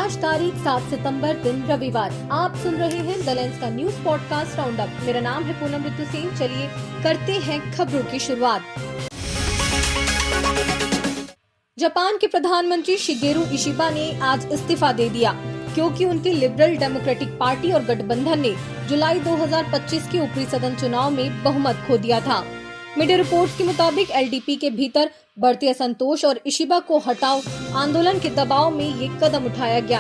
आज तारीख 7 सितंबर दिन रविवार। आप सुन रहे हैं द लेंस का न्यूज पॉडकास्ट राउंड अप। मेरा नाम है पूनम ऋतु सिंह। चलिए करते हैं खबरों की शुरुआत। जापान के प्रधानमंत्री शिगेरू इशिबा ने आज इस्तीफा दे दिया क्योंकि उनकी लिबरल डेमोक्रेटिक पार्टी और गठबंधन ने जुलाई 2025 के ऊपरी सदन चुनाव में बहुमत खो दिया था। मीडिया रिपोर्ट्स के मुताबिक एलडीपी के भीतर बढ़ते असंतोष और इशिबा को हटाओ आंदोलन के दबाव में ये कदम उठाया गया।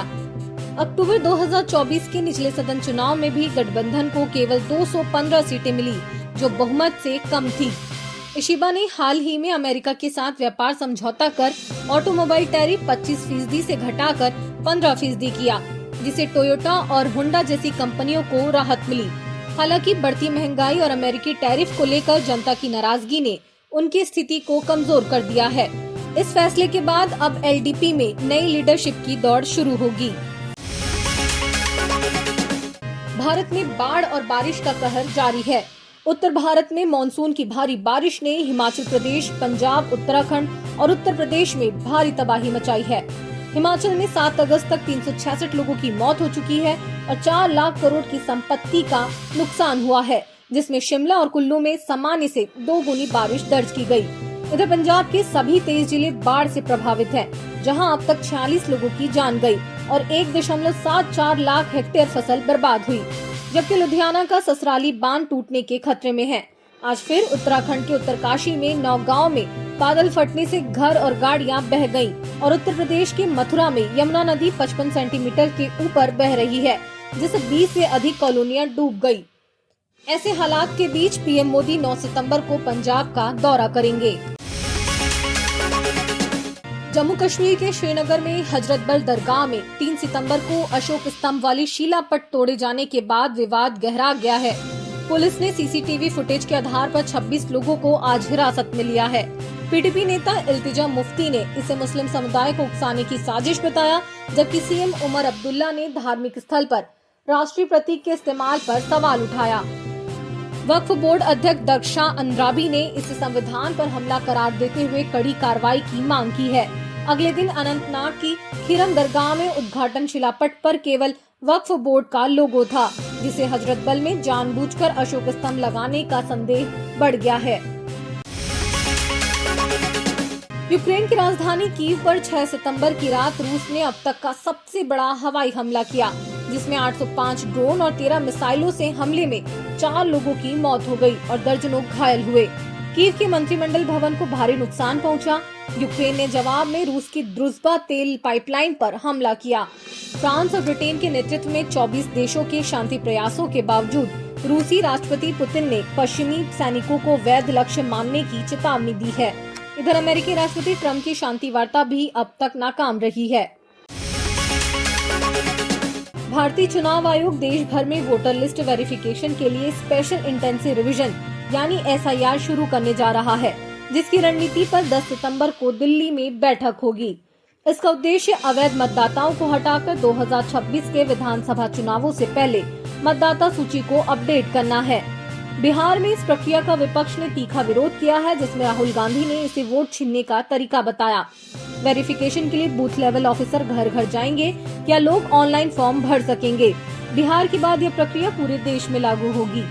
अक्टूबर 2024 के निचले सदन चुनाव में भी गठबंधन को केवल 215 सीटें मिली, जो बहुमत से कम थी। इशिबा ने हाल ही में अमेरिका के साथ व्यापार समझौता कर ऑटोमोबाइल टैरिफ 25% से घटाकर 15% किया, जिसे टोयोटा और होंडा जैसी कंपनियों को राहत मिली। हालांकि बढ़ती महंगाई और अमेरिकी टैरिफ को लेकर जनता की नाराजगी ने उनकी स्थिति को कमजोर कर दिया है। इस फैसले के बाद अब एलडीपी में नई लीडरशिप की दौड़ शुरू होगी। भारत में बाढ़ और बारिश का कहर जारी है। उत्तर भारत में मानसून की भारी बारिश ने हिमाचल प्रदेश, पंजाब, उत्तराखंड और उत्तर प्रदेश में भारी तबाही मचाई है। हिमाचल में 7 अगस्त तक 366 लोगों की मौत हो चुकी है और 4 लाख करोड़ की संपत्ति का नुकसान हुआ है, जिसमें शिमला और कुल्लू में सामान्य से 2 गुनी बारिश दर्ज की गई। इधर पंजाब के सभी 23 जिले बाढ़ से प्रभावित हैं, जहां अब तक 46 लोगों की जान गई और 1.74 लाख हेक्टेयर फसल बर्बाद हुई। जबकि लुधियाना का ससराली बांध टूटने के खतरे में है। आज फिर उत्तराखंड के उत्तरकाशी में नौगांव में बादल फटने से घर और गाड़ियां बह गईं और उत्तर प्रदेश के मथुरा में यमुना नदी 55 सेंटीमीटर के ऊपर बह रही है, जिससे 20 से अधिक कॉलोनियां डूब गई। ऐसे हालात के बीच पीएम मोदी 9 सितंबर को पंजाब का दौरा करेंगे। जम्मू कश्मीर के श्रीनगर में हजरतबल दरगाह में 3 सितंबर को अशोक स्तंभ वाली शिलापट तोड़े जाने के बाद विवाद गहरा गया है। पुलिस ने सीसीटीवी फुटेज के आधार पर 26 लोगों को आज हिरासत में लिया है। पीडीपी नेता इल्तिजा मुफ्ती ने इसे मुस्लिम समुदाय को उकसाने की साजिश बताया, जबकि सीएम उमर अब्दुल्ला ने धार्मिक स्थल पर राष्ट्रीय प्रतीक के इस्तेमाल पर सवाल उठाया। वक्फ बोर्ड अध्यक्ष दक्षा अंद्राबी ने इसे संविधान पर हमला करार देते हुए कड़ी कार्रवाई की मांग की है। अगले दिन अनंतनाग की खीरम दरगाह में उद्घाटन शिलापट पर केवल वक्फ बोर्ड का लोगो था, जिसे हजरतबल में जानबूझकर अशोक स्तंभ लगाने का संदेह बढ़ गया है। यूक्रेन की राजधानी कीव पर 6 सितंबर की रात रूस ने अब तक का सबसे बड़ा हवाई हमला किया, जिसमें 805 ड्रोन और 13 मिसाइलों से हमले में 4 लोगों की मौत हो गई और दर्जनों घायल हुए। कीव के मंत्रिमंडल भवन को भारी नुकसान पहुंचा। यूक्रेन ने जवाब में रूस की द्रुज़बा तेल पाइपलाइन पर हमला किया। फ्रांस और ब्रिटेन के नेतृत्व में 24 देशों के शांति प्रयासों के बावजूद रूसी राष्ट्रपति पुतिन ने पश्चिमी सैनिकों को वैध लक्ष्य मानने की चेतावनी दी है। इधर अमेरिकी राष्ट्रपति ट्रंप की शांति वार्ता भी अब तक नाकाम रही है। भारतीय चुनाव आयोग देश भर में वोटर लिस्ट वेरिफिकेशन के लिए स्पेशल इंटेंसिव रिवीजन यानी एसआईआर शुरू करने जा रहा है, जिसकी रणनीति पर 10 सितंबर को दिल्ली में बैठक होगी। इसका उद्देश्य अवैध मतदाताओं को हटाकर 2026 के विधानसभा चुनावों से पहले मतदाता सूची को अपडेट करना है। बिहार में इस प्रक्रिया का विपक्ष ने तीखा विरोध किया है, जिसमें राहुल गांधी ने इसे वोट छीनने का तरीका बताया। वेरिफिकेशन के लिए बूथ लेवल ऑफिसर घर घर जाएंगे या लोग ऑनलाइन फॉर्म भर सकेंगे। बिहार के बाद यह प्रक्रिया पूरे देश में लागू होगी।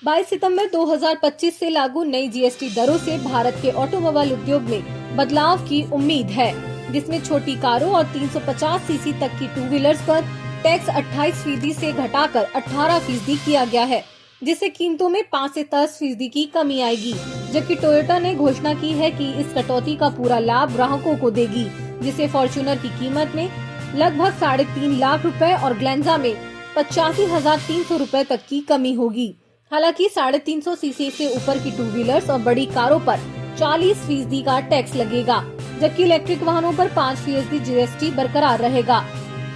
22 सितंबर 2025 से लागू नई जीएसटी दरों से भारत के ऑटोमोबाइल उद्योग में बदलाव की उम्मीद है, जिसमें छोटी कारों और 350 सीसी तक की 2 व्हीलर्स पर टैक्स 28% से घटाकर 18% किया गया है, जिससे कीमतों में 5 से 10% की कमी आएगी। जबकि टोयोटा ने घोषणा की है कि इस कटौती का पूरा लाभ ग्राहकों को देगी, जिससे फॉर्च्यूनर की कीमत में लगभग 3.5 लाख रुपए और ग्लेंजा में 85,300 रुपए तक की कमी होगी। हालांकि 350 सीसी से ऊपर की 2 व्हीलर्स और बड़ी कारों पर 40% का टैक्स लगेगा, जबकि इलेक्ट्रिक वाहनों पर 5% जीएसटी बरकरार रहेगा।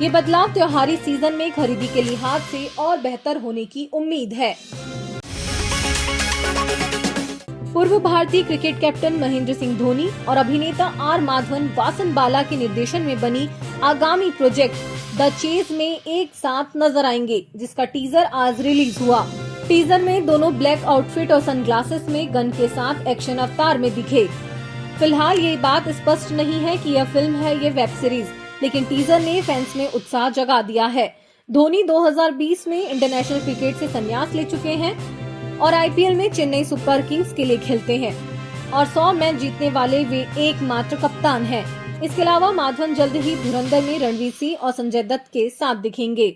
ये बदलाव त्योहारी सीजन में खरीदी के लिहाज से और बेहतर होने की उम्मीद है। पूर्व भारतीय क्रिकेट कैप्टन महेंद्र सिंह धोनी और अभिनेता आर माधवन वासन बाला के निर्देशन में बनी आगामी प्रोजेक्ट द चेज में एक साथ नजर आएंगे, जिसका टीजर आज रिलीज हुआ। टीजर में दोनों ब्लैक आउटफिट और सनग्लासेस में गन के साथ एक्शन अवतार में दिखे। फिलहाल ये बात स्पष्ट नहीं है कि यह फिल्म है ये वेब सीरीज, लेकिन टीजर ने फैंस में उत्साह जगा दिया है। धोनी 2020 में इंटरनेशनल क्रिकेट से संन्यास ले चुके हैं और आईपीएल में चेन्नई सुपर किंग्स के लिए खेलते हैं और 100 मैच जीतने वाले वे एकमात्र कप्तान हैं। इसके अलावा माधवन जल्द ही धुरंधर में रणवीर सिंह और संजय दत्त के साथ दिखेंगे।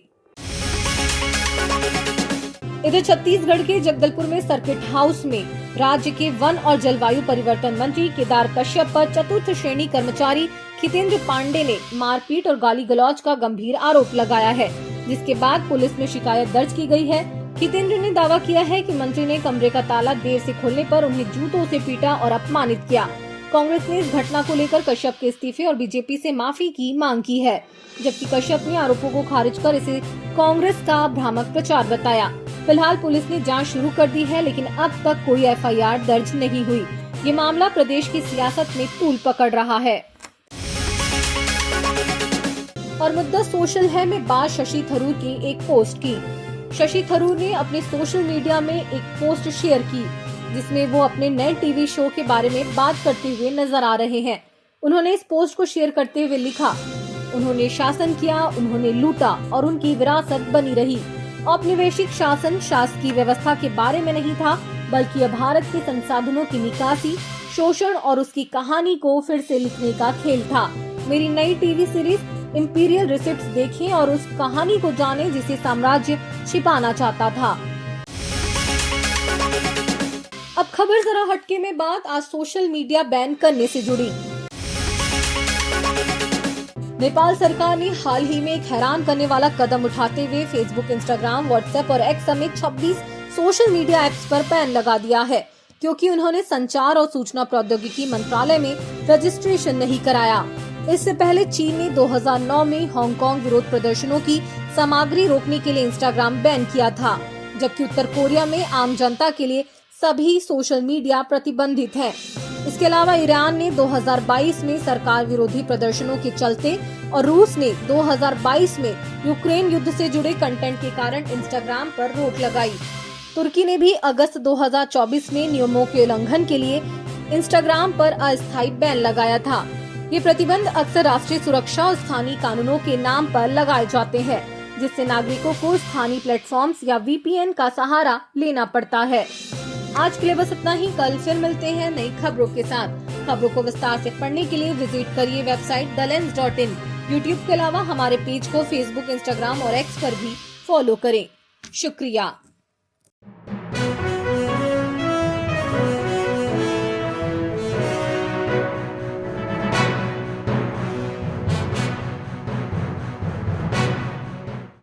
इधर छत्तीसगढ़ के जगदलपुर में सर्किट हाउस में राज्य के वन और जलवायु परिवर्तन मंत्री केदार कश्यप पर चतुर्थ श्रेणी कर्मचारी खितेंद्र पांडे ने मारपीट और गाली गलौज का गंभीर आरोप लगाया है, जिसके बाद पुलिस में शिकायत दर्ज की गई है। खितेंद्र ने दावा किया है कि मंत्री ने कमरे का ताला देर से खोलने पर उन्हें जूतों से पीटा और अपमानित किया। कांग्रेस ने इस घटना को लेकर कश्यप के इस्तीफे और बीजेपी से माफी की मांग की है, जबकि कश्यप ने आरोपों को खारिज कर इसे कांग्रेस का भ्रामक प्रचार बताया। फिलहाल पुलिस ने जांच शुरू कर दी है, लेकिन अब तक कोई एफआईआर दर्ज नहीं हुई। ये मामला प्रदेश की सियासत में तूल पकड़ रहा है। और मुद्दा सोशल है में बात शशि थरूर की एक पोस्ट की। शशि थरूर ने अपने सोशल मीडिया में एक पोस्ट शेयर की, जिसमें वो अपने नए टीवी शो के बारे में बात करते हुए नजर आ रहे हैं। उन्होंने इस पोस्ट को शेयर करते हुए लिखा, उन्होंने शासन किया, उन्होंने लूटा और उनकी विरासत बनी रही। औपनिवेशिक शासन शासकीय व्यवस्था के बारे में नहीं था, बल्कि यह भारत के संसाधनों की निकासी, शोषण और उसकी कहानी को फिर से लिखने का खेल था। मेरी नई टीवी सीरीज इंपीरियल रिसिप्ट्स देखें और उस कहानी को जानें जिसे साम्राज्य छिपाना चाहता था। अब खबर जरा हटके में बात आज सोशल मीडिया बैन करने से जुड़ी। नेपाल सरकार ने हाल ही में एक हैरान करने वाला कदम उठाते हुए फेसबुक, इंस्टाग्राम, व्हाट्सएप और एक्स समेत 26 सोशल मीडिया ऐप्स पर बैन लगा दिया है, क्योंकि उन्होंने संचार और सूचना प्रौद्योगिकी मंत्रालय में रजिस्ट्रेशन नहीं कराया। इससे पहले चीन ने 2009 में हांगकांग विरोध प्रदर्शनों की सामग्री रोकने के लिए इंस्टाग्राम बैन किया था, जबकि उत्तर कोरिया में आम जनता के लिए सभी सोशल मीडिया प्रतिबंधित है। इसके अलावा ईरान ने 2022 में सरकार विरोधी प्रदर्शनों के चलते और रूस ने 2022 में यूक्रेन युद्ध से जुड़े कंटेंट के कारण इंस्टाग्राम पर रोक लगाई। तुर्की ने भी अगस्त 2024 में नियमों के उल्लंघन के लिए इंस्टाग्राम पर अस्थायी बैन लगाया था। ये प्रतिबंध अक्सर राष्ट्रीय सुरक्षा और स्थानीय कानूनों के नाम पर लगाए जाते हैं, जिससे नागरिकों को स्थानीय प्लेटफॉर्म्स या वीपीएन का सहारा लेना पड़ता है। आज के लिए बस इतना ही। कल फिर मिलते हैं नई खबरों के साथ। खबरों को विस्तार से पढ़ने के लिए विजिट करिए वेबसाइट thelens.in। यूट्यूब के अलावा हमारे पेज को फेसबुक, इंस्टाग्राम और एक्स पर भी फॉलो करें। शुक्रिया।